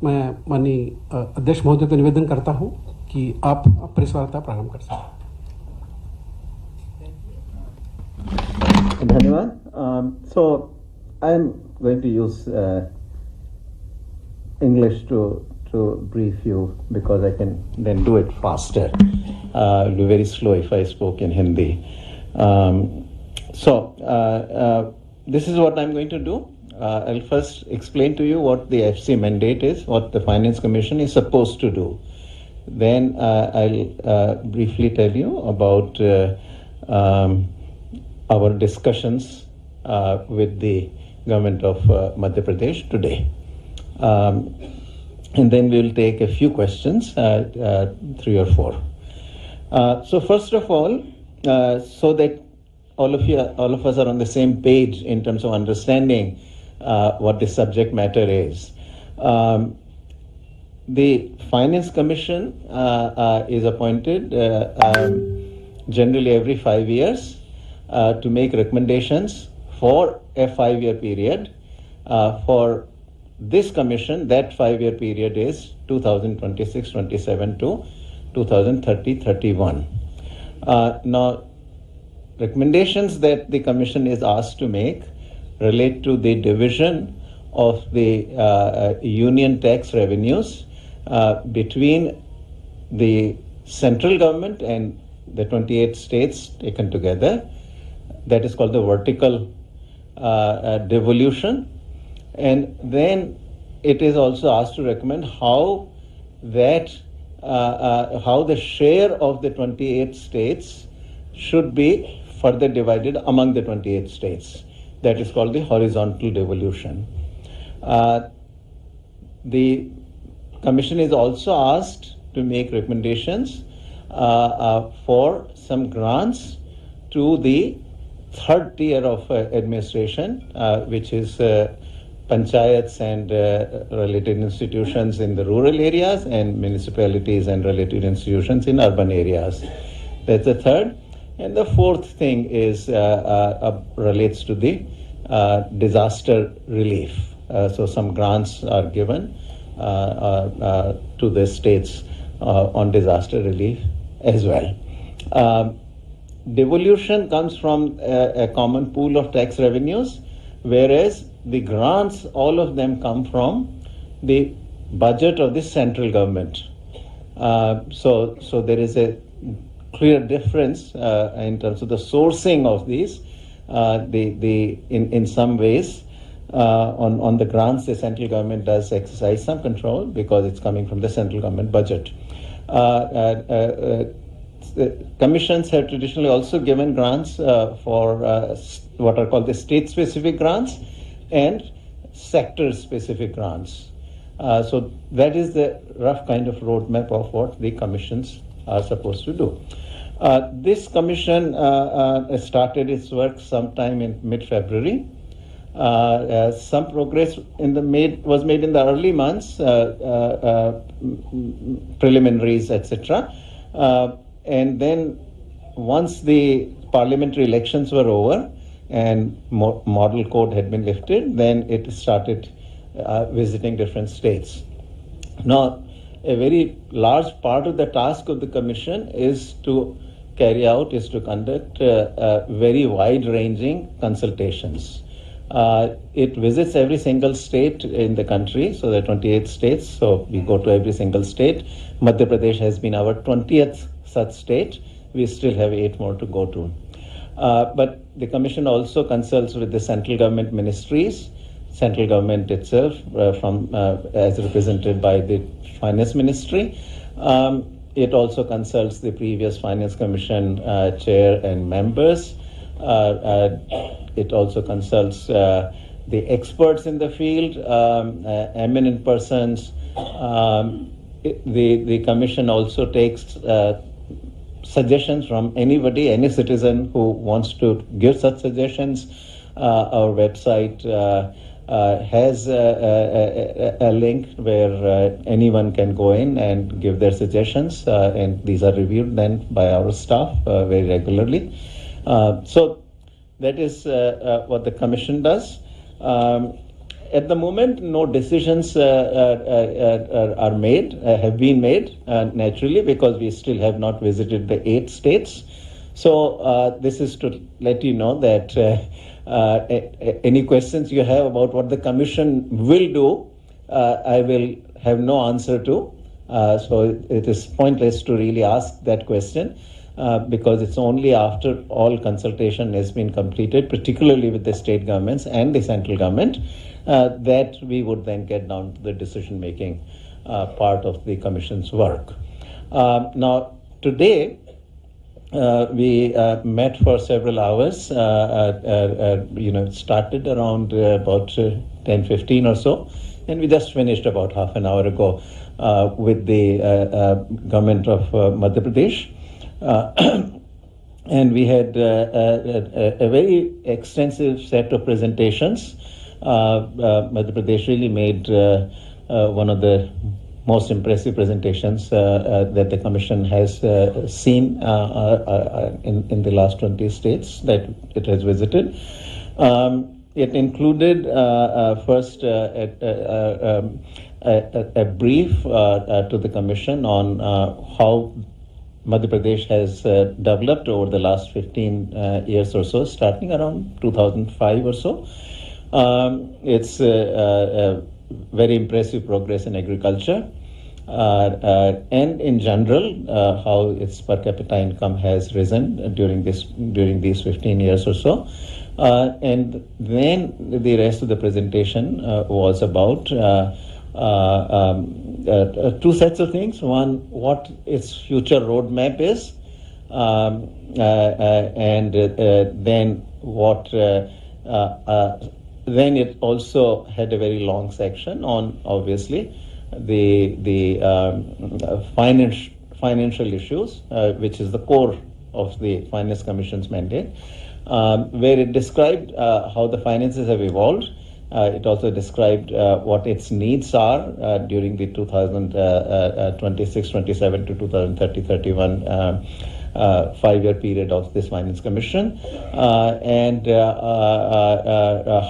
मैं माननीय अध्यक्ष महोदय को निवेदन करता हूं कि आप प्रेस वार्ता प्रारंभ कर सकते हैं। धन्यवाद। So I am going to use English to brief you because I can then do it faster. It will be very slow if I spoke in Hindi. This is what I'm going to do. I'll first explain to you what the FC mandate is, what the Finance Commission is supposed to do. Then I'll briefly tell you about our discussions with the government of Madhya Pradesh today. And then we'll take a few questions, 3 or 4. So first of all, so that all of us are on the same page in terms of understanding what the subject matter is. The Finance Commission is appointed generally every 5 years to make recommendations for a 5-year period. For this commission, that 5-year period is 2026-27 to 2030-31. Now, recommendations that the commission is asked to make relate to the division of the union tax revenues between the central government and the 28 states taken together. That is called the vertical devolution. And then it is also asked to recommend how that how the share of the 28 states should be further divided among the 28 states. That is called the horizontal devolution. The Commission is also asked to make recommendations for some grants to the third tier of administration, which is panchayats and related institutions in the rural areas and municipalities and related institutions in urban areas. That's the third. And the fourth thing is relates to the disaster relief. So some grants are given to the states on disaster relief as well. Devolution comes from a common pool of tax revenues, whereas the grants, all of them come from the budget of the central government. So there is a clear difference in terms of the sourcing of these. In some ways, on the grants, the central government does exercise some control because it's coming from the central government budget. Commissions have traditionally also given grants for what are called the state-specific grants and sector-specific grants. So that is the rough kind of roadmap of what the commissions are supposed to do. This commission started its work sometime in mid-February. Some progress was made in the early months, preliminaries, etc. And then once the parliamentary elections were over and model code had been lifted, then it started visiting different states. Now, a very large part of the task of the commission is to conduct very wide-ranging consultations. It visits every single state in the country, so there are 28 states, so we go to every single state. Madhya Pradesh has been our 20th such state. We still have 8 more to go to. But the commission also consults with the central government ministries, central government itself, as represented by the finance ministry. It also consults the previous finance commission chair and members. It also consults the experts in the field, eminent persons. The commission also takes suggestions from anybody, any citizen who wants to give such suggestions. Our website has a link where anyone can go in and give their suggestions, and these are reviewed then by our staff very regularly. So that is what the commission does. At the moment, no decisions are made, have been made, naturally, because we still have not visited the 8 states. So this is to let you know that any questions you have about what the Commission will do, I will have no answer to. So it is pointless to really ask that question. Because it's only after all consultation has been completed, particularly with the state governments and the central government, that we would then get down to the decision-making part of the Commission's work. Now, today, we met for several hours, started around about 10:15 or so, and we just finished about half an hour ago with the government of Madhya Pradesh. And we had a very extensive set of presentations. Madhya Pradesh really made one of the most impressive presentations that the Commission has seen in the last 20 states that it has visited. It included first a brief to the Commission on how Madhya Pradesh has developed over the last 15 years or so, starting around 2005 or so. It's very impressive progress in agriculture, and in general, how its per capita income has risen during these 15 years or so. And then the rest of the presentation was about two sets of things. One, what its future roadmap is, and then what. Then it also had a very long section on, obviously, the financial issues, which is the core of the Finance Commission's mandate, where it described how the finances have evolved. It also described what its needs are during the 2026-27 to 2030-31 5-year period of this Finance Commission, and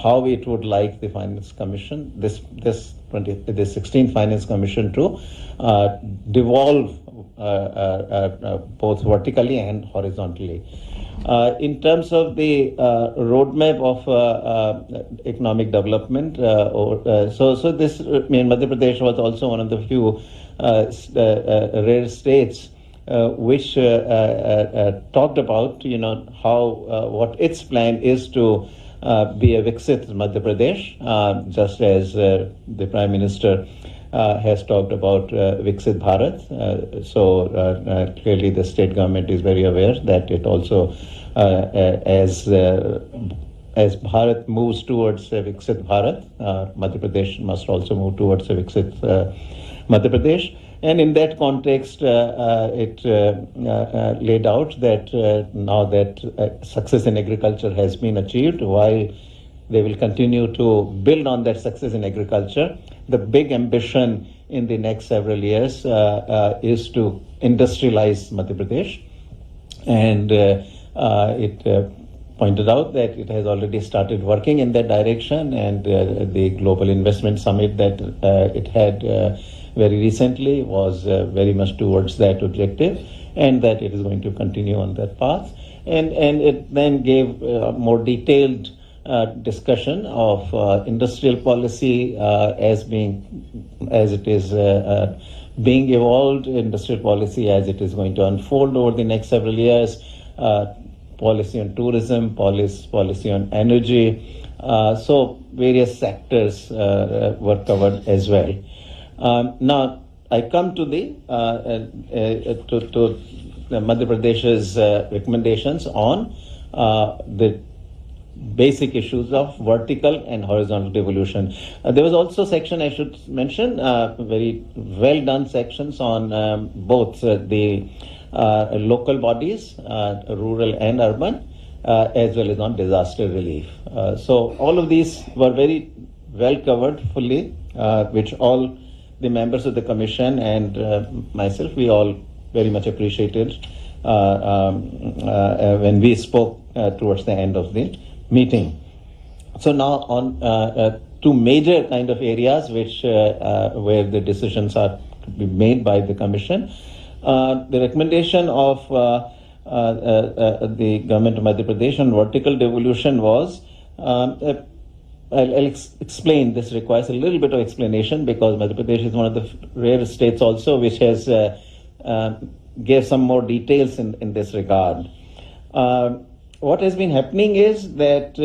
how it would like the Finance Commission, this 16th Finance Commission, to devolve both vertically and horizontally. In terms of the roadmap of economic development, so this, Madhya Pradesh was also one of the few rare states which talked about, how what its plan is to be a Viksit Madhya Pradesh, just as the Prime Minister has talked about Viksit Bharat. So clearly the state government is very aware that it also, as Bharat moves towards Viksit Bharat, Madhya Pradesh must also move towards Viksit Madhya Pradesh. And in that context, it laid out that now that success in agriculture has been achieved, while they will continue to build on that success in agriculture, the big ambition in the next several years is to industrialize Madhya Pradesh. And it pointed out that it has already started working in that direction, and the Global Investment Summit that it had very recently was very much towards that objective, and that it is going to continue on that path. And it then gave more detailed discussion of industrial policy as it is being evolved, industrial policy as it is going to unfold over the next several years, policy on tourism, policy on energy. So various sectors were covered as well. Now I come to the Madhya Pradesh's recommendations on the basic issues of vertical and horizontal devolution. There was also a section I should mention, very well done sections on both the local bodies, rural and urban, as well as on disaster relief. So all of these were very well covered fully, which all the members of the commission and myself, we all very much appreciated when we spoke towards the end of the meeting. So now on two major kind of areas which where the decisions are to be made by the Commission. The recommendation of the government of Madhya Pradesh on vertical devolution was, I'll explain, this requires a little bit of explanation because Madhya Pradesh is one of the rare states also which has gave some more details in this regard. What has been happening is that,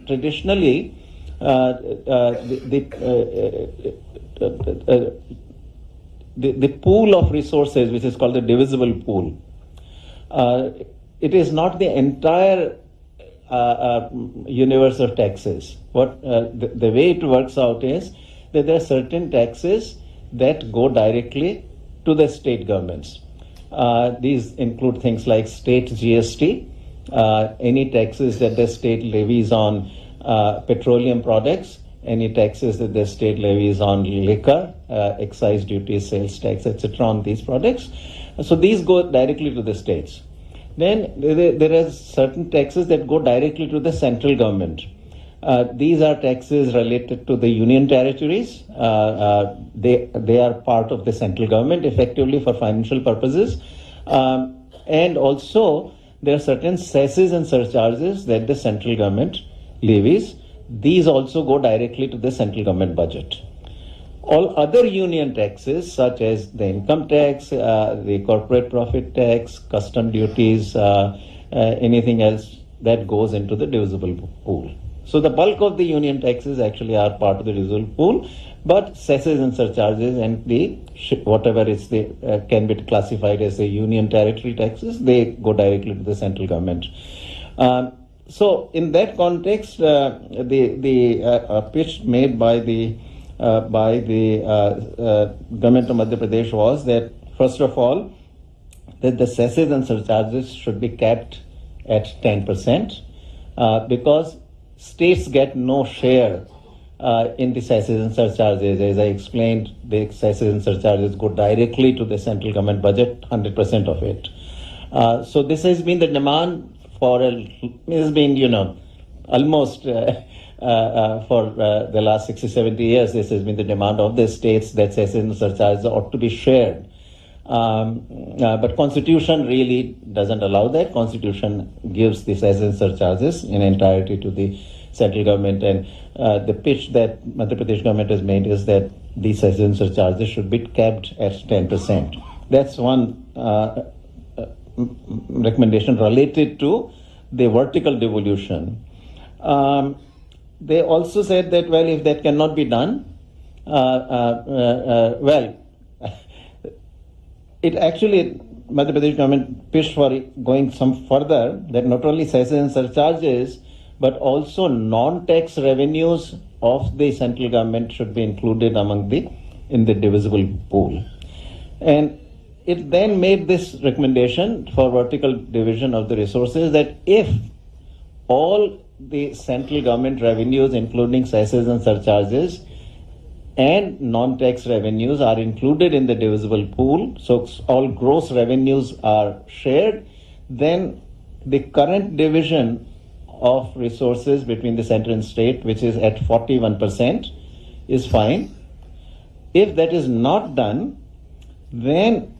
traditionally, the pool of resources, which is called the divisible pool, it is not the entire universe of taxes. What the way it works out is that there are certain taxes that go directly to the state governments. These include things like state GST, any taxes that the state levies on petroleum products, any taxes that the state levies on liquor, excise duty, sales tax, etc. on these products. So these go directly to the states. Then there are certain taxes that go directly to the central government. These are taxes related to the union territories. They are part of the central government effectively for financial purposes. And also there are certain cesses and surcharges that the central government levies. These also go directly to the central government budget. All other union taxes, such as the income tax, the corporate profit tax, custom duties, anything else, that goes into the divisible pool. So the bulk of the union taxes actually are part of the divisible pool, but cesses and surcharges and the whatever is the can be classified as the union territory taxes, they go directly to the central government. So in that context, the pitch made by the government of Madhya Pradesh was that, first of all, that the cesses and surcharges should be capped at 10%, because states get no share in the cesses and surcharges. As I explained, the cesses and surcharges go directly to the central government budget, 100% of it. So this has been the demand for almost for the last 60-70 years. This has been the demand of the states that cesses and surcharges ought to be shared. But Constitution really doesn't allow that. Constitution gives the cesses and surcharges in entirety to the central government, and the pitch that Madhya Pradesh government has made is that these cesses and surcharges should be capped at 10%. That's one recommendation related to the vertical devolution. They also said that, well, if that cannot be done, it actually, Madhya Pradesh government pitched for going some further, that not only cesses and surcharges, but also non-tax revenues of the central government should be included in the divisible pool. And it then made this recommendation for vertical division of the resources, that if all the central government revenues, including cesses and surcharges, and non-tax revenues are included in the divisible pool, so all gross revenues are shared, then the current division of resources between the center and state, which is at 41%, is fine. If that is not done, then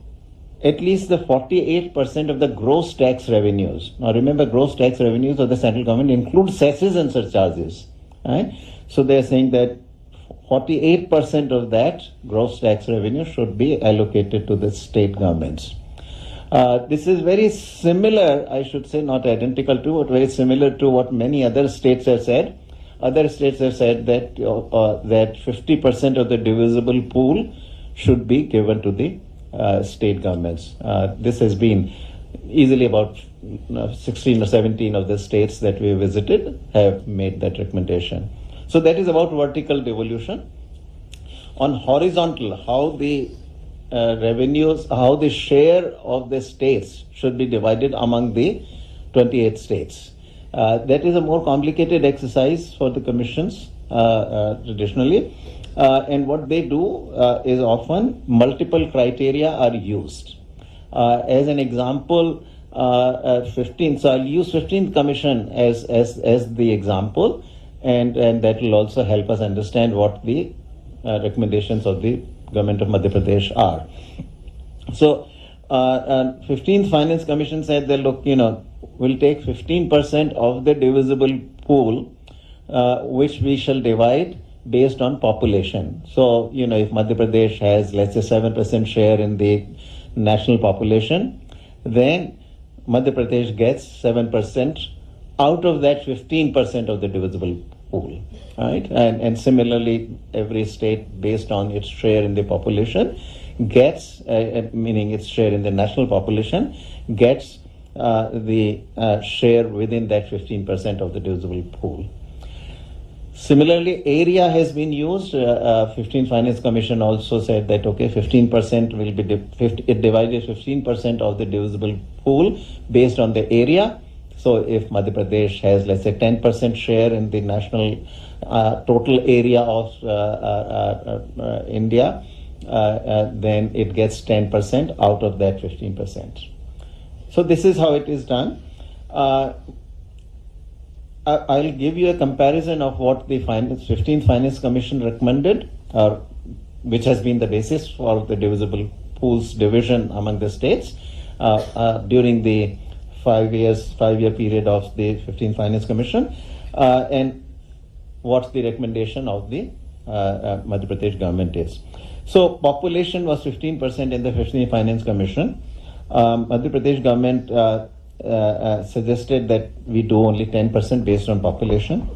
at least the 48% of the gross tax revenues. Now remember, gross tax revenues of the central government include cesses and surcharges. Right? So they are saying that 48% of that gross tax revenue should be allocated to the state governments. This is very similar, I should say, not identical to, but very similar to what many other states have said. Other states have said that that 50% of the divisible pool should be given to the state governments. This has been easily about 16 or 17 of the states that we visited have made that recommendation. So that is about vertical devolution. On horizontal, how the revenues, how the share of the states should be divided among the 28 states. That is a more complicated exercise for the commissions traditionally. And what they do is often multiple criteria are used. As an example, 15th, so I'll use 15th commission as the example. and that will also help us understand what the recommendations of the government of Madhya Pradesh are. So, 15th Finance Commission said that, look, we'll take 15% of the divisible pool, which we shall divide based on population. So, if Madhya Pradesh has, let's say, 7% share in the national population, then Madhya Pradesh gets 7% out of that 15% of the divisible pool, right? And similarly, every state, based on its share in the population, gets, meaning its share in the national population, gets the share within that 15% of the divisible pool. Similarly, area has been used. 15th Finance Commission also said that, okay, 15% will be, it divided 15% of the divisible pool based on the area. So if Madhya Pradesh has, let's say, 10% share in the national total area of India, then it gets 10% out of that 15%. So this is how it is done. I'll give you a comparison of what the 15th Finance Commission recommended, which has been the basis for the divisible pools division among the states during the 5-year period of the 15th Finance Commission, and what the recommendation of the Madhya Pradesh government is. So population was 15% in the 15th Finance Commission. Madhya Pradesh government suggested that we do only 10% based on population.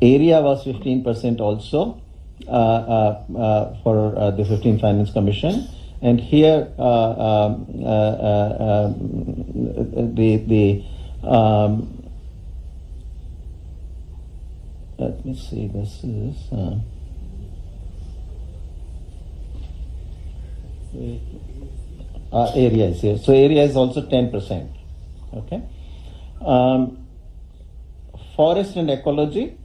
Area was 15% also for the 15th Finance Commission. And here let me see, this is area is here. So area is also 10%. Okay. Forest and ecology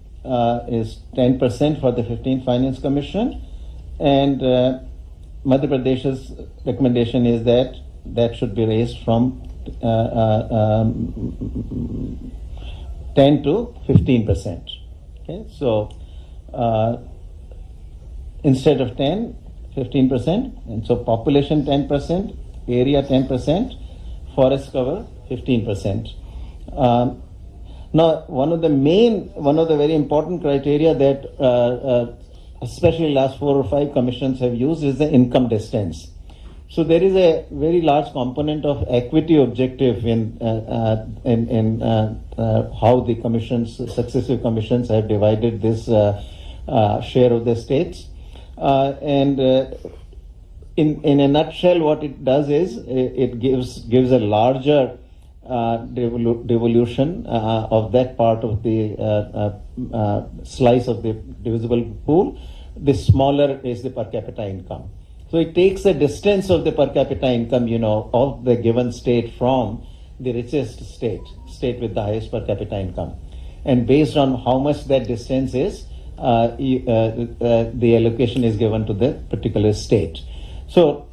is 10% for the 15th Finance Commission, and Madhya Pradesh's recommendation is that that should be raised from 10 to 15%. Okay, so instead of 10, 15%, and so population 10%, area 10%, forest cover 15%. Now, one of the very important criteria that especially last 4 or 5 commissions have used is the income distance. So there is a very large component of equity objective in how the successive commissions have divided this share of the states. In a nutshell, what it does is it gives a larger devolution of that part of the slice of the divisible pool. The smaller is the per capita income. So it takes a distance of the per capita income, of the given state from the richest state with the highest per capita income. And based on how much that distance is, the allocation is given to the particular state. So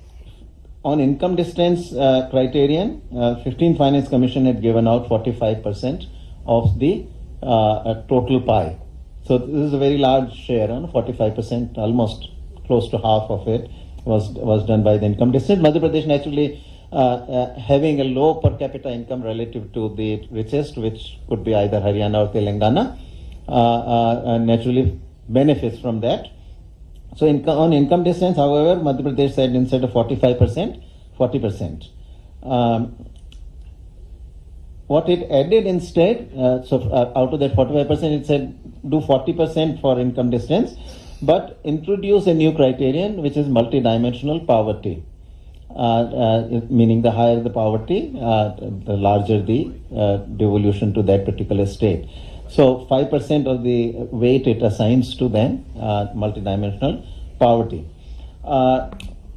on income distance criterion, 15th Finance Commission had given out 45% of the total pie. So this is a very large share, 45%, almost close to half of it was done by the income distance. Madhya Pradesh naturally having a low per capita income relative to the richest, which could be either Haryana or Telangana, naturally benefits from that. So on income distance, however, Madhya Pradesh said instead of 45%, 40%. What it added instead, out of that 45%, it said do 40% for income distance, but introduce a new criterion, which is multidimensional poverty. Meaning the higher the poverty, the larger the devolution to that particular state. So 5% of the weight it assigns to then multidimensional poverty.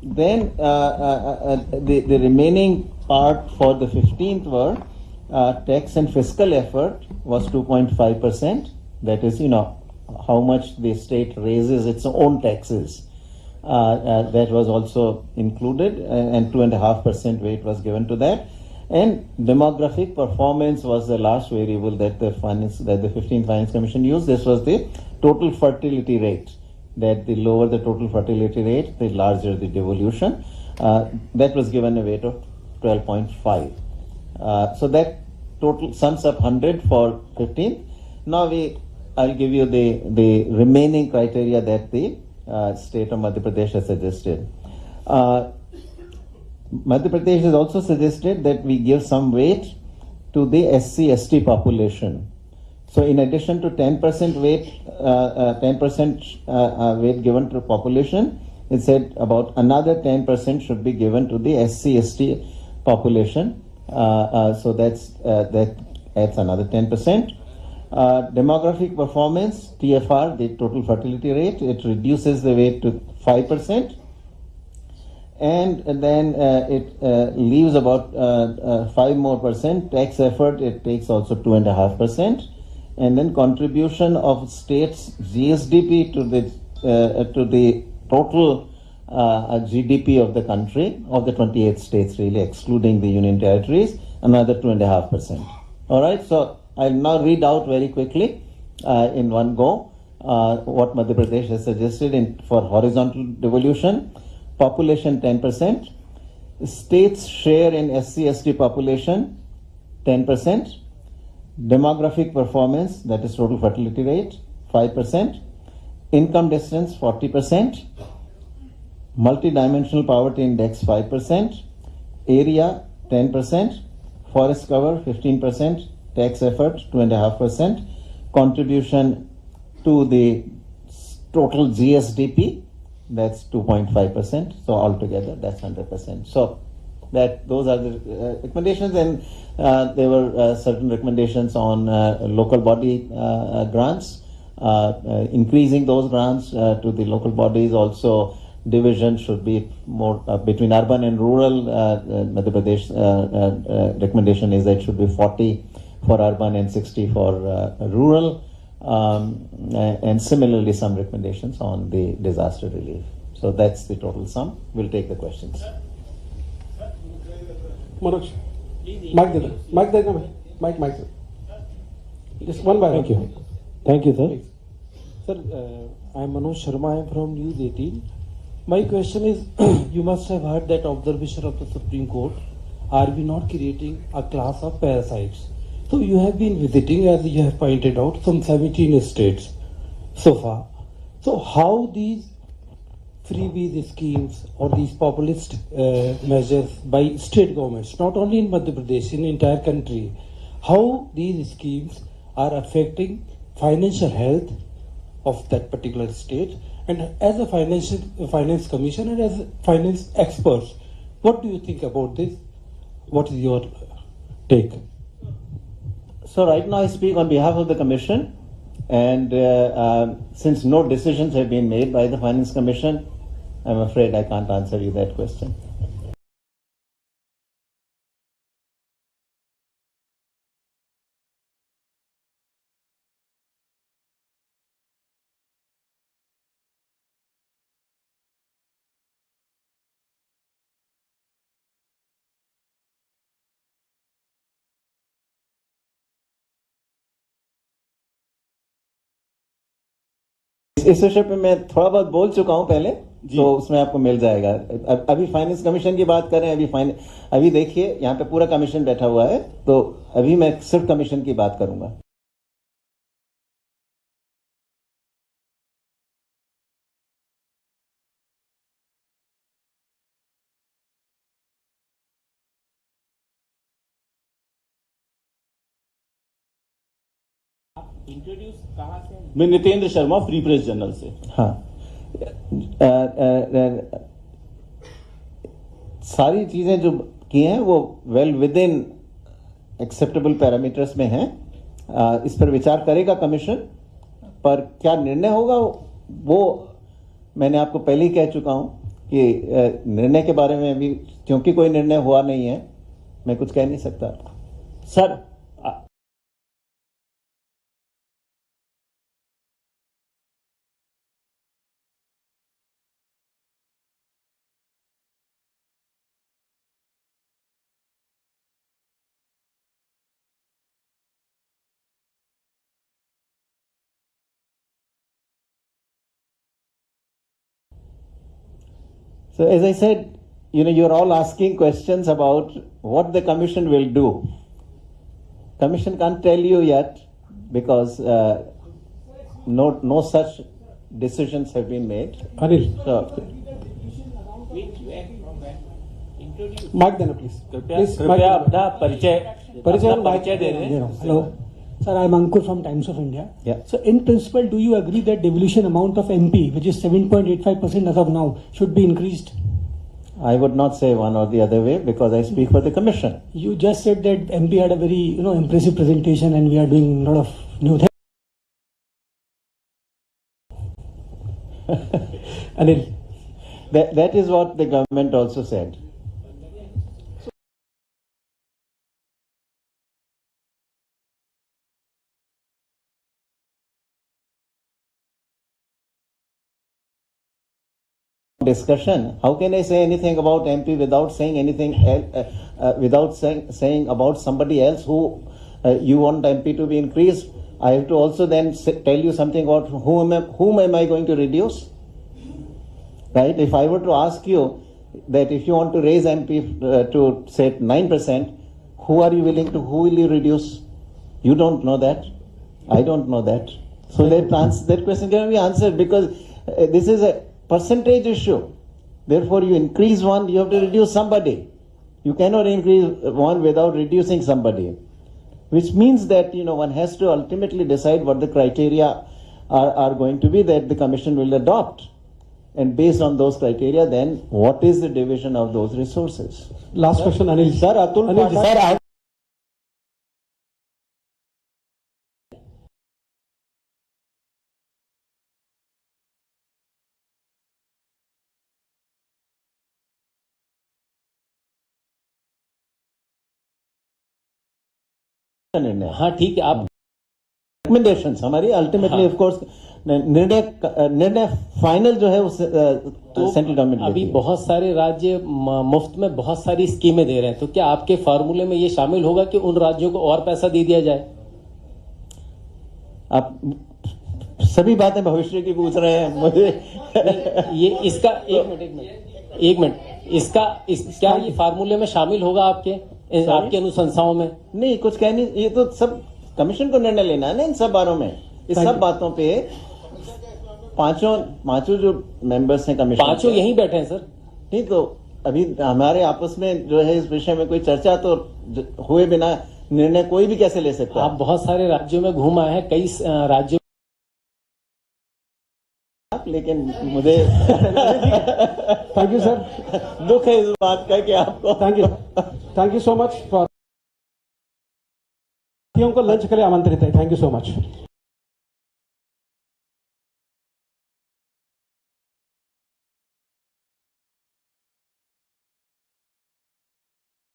Then the remaining part for the 15th were tax and fiscal effort was 2.5%. That is, how much the state raises its own taxes. That was also included, and 2.5% weight was given to that. And demographic performance was the last variable that the 15th Finance Commission used. This was the total fertility rate. That the lower the total fertility rate, the larger the devolution. That was given a weight of 12.5. So that total sums up 100 for 15th. Now I'll give you the remaining criteria that the state of Madhya Pradesh has suggested. Madhya Pradesh has also suggested that we give some weight to the SC/ST population. So in addition to 10% weight, 10% weight given to population, it said about another 10% should be given to the SC/ST population. So that adds another 10%. Demographic performance, TFR, the total fertility rate, it reduces the weight to 5%. And then it leaves about 5 more percent. Tax effort, it takes also 2.5%. And then contribution of states GSDP to the total GDP of the country, of the 28 states really, excluding the union territories, another 2.5%. All right, so I'll now read out very quickly in one go what Madhya Pradesh has suggested for horizontal devolution. Population 10%, states share in SC/ST population 10%, demographic performance, that is total fertility rate, 5%, income distance 40%, multidimensional poverty index 5%, area 10%, forest cover 15%, tax effort 2.5%, contribution to the total GSDP, that's 2.5%. So altogether, that's 100%. So those are the recommendations, and there were certain recommendations on local body grants, increasing those grants to the local bodies. Also, division should be more between urban and rural. Madhya Pradesh recommendation is that it should be 40 for urban and 60 for rural. And similarly, some recommendations on the disaster relief. So that's the total sum. We'll take the questions. Manoj, mic दे दो, mic देना भाई, mic. Just one by one. Thank you, sir. Please. Sir, I am Manoj Sharma. I am from News 18. My question is, you must have heard that observation of the Supreme Court. Are we not creating a class of parasites? So you have been visiting, as you have pointed out, some 17 states so far. So how these freebies schemes or these populist measures by state governments, not only in Madhya Pradesh, in the entire country, how these schemes are affecting financial health of that particular state? And as a finance commissioner and as finance experts, what do you think about this? What is your take? So right now I speak on behalf of the Commission, and since no decisions have been made by the Finance Commission, I'm afraid I can't answer you that question. इस विषय पे मैं थोड़ा बहुत बोल चुका हूं पहले, तो उसमें आपको मिल जाएगा. अभी फाइनेंस कमीशन की बात करें, अभी देखिए यहाँ पे पूरा कमीशन बैठा हुआ है, तो अभी मैं सिर्फ कमीशन की बात करूंगा. इंट्रोड्यूस कहाँ से? मैं Nitendra Sharma, free press journal से. हाँ, सारी चीजें जो की हैं वो well with in acceptable parameters में हैं. इस पर विचार करेगा कमीशन, पर क्या निर्णय होगा वो मैंने आपको पहले ही कह चुका हूं कि निर्णय के बारे में अभी क्योंकि कोई निर्णय हुआ नहीं है, मैं कुछ कह नहीं सकता. Sir So as I said, you're all asking questions about what the commission will do. Commission can't tell you yet because no such decisions have been made. Anil, So, mike देना प्लीज. कृपया अपना परिचय दे दें. Hello. Sir, I am Ankur from Times of India. Yeah. So, in principle, do you agree that devolution amount of MP, which is 7.85% as of now, should be increased? I would not say one or the other way because I speak for the commission. You just said that MP had a very, impressive presentation, and we are doing a lot of new things. Anil, That is what the government also said. Discussion. How can I say anything about MP without saying anything without saying about somebody else who you want MP to be increased? I have to also then tell you something about whom am I going to reduce? Right? If I were to ask you that if you want to raise MP to say 9%, who will you reduce? You don't know that. I don't know that. So that question can be answered because this is a percentage issue. Therefore, you increase one, you have to reduce somebody. You cannot increase one without reducing somebody. Which means that one has to ultimately decide what the criteria are going to be that the commission will adopt. And based on those criteria, then what is the division of those resources? last question, Anil. Sir, Atul Anil, Pathak- sir, I- हाँ ठीक है, आप recommendations हमारी ultimately of course निर्णय final जो है उस central government अभी बहुत सारे राज्य मुफ्त में बहुत सारी स्कीमें दे रहे हैं, तो क्या आपके फार्मूले में ये शामिल होगा कि उन राज्यों को और पैसा दे दिया जाए? आप सभी बातें भविष्य की पूछ रहे हैं मुझे ये इसका एक मिनट क्या ये फार्मूले में शामिल होगा आपके अनुशंसाओं में? नहीं कुछ कहने, ये तो सब कमीशन को निर्णय लेना है ना इन सब बारों में. इस सब बातों पे पांचों जो मेंबर्स हैं कमीशन, पांचों यहीं बैठे हैं सर. नहीं तो अभी हमारे आपस में जो है इस विषय में कोई चर्चा तो हुए बिना निर्णय कोई भी कैसे ले सकता है? आप बहुत सारे राज्यों में घूम आए हैं, कई राज्यों, लेकिन मुझे थैंक यू सर. दुख है इस बात का कि आपको thank you so much for को लंच के लिए आमंत्रित है. Thank you so much.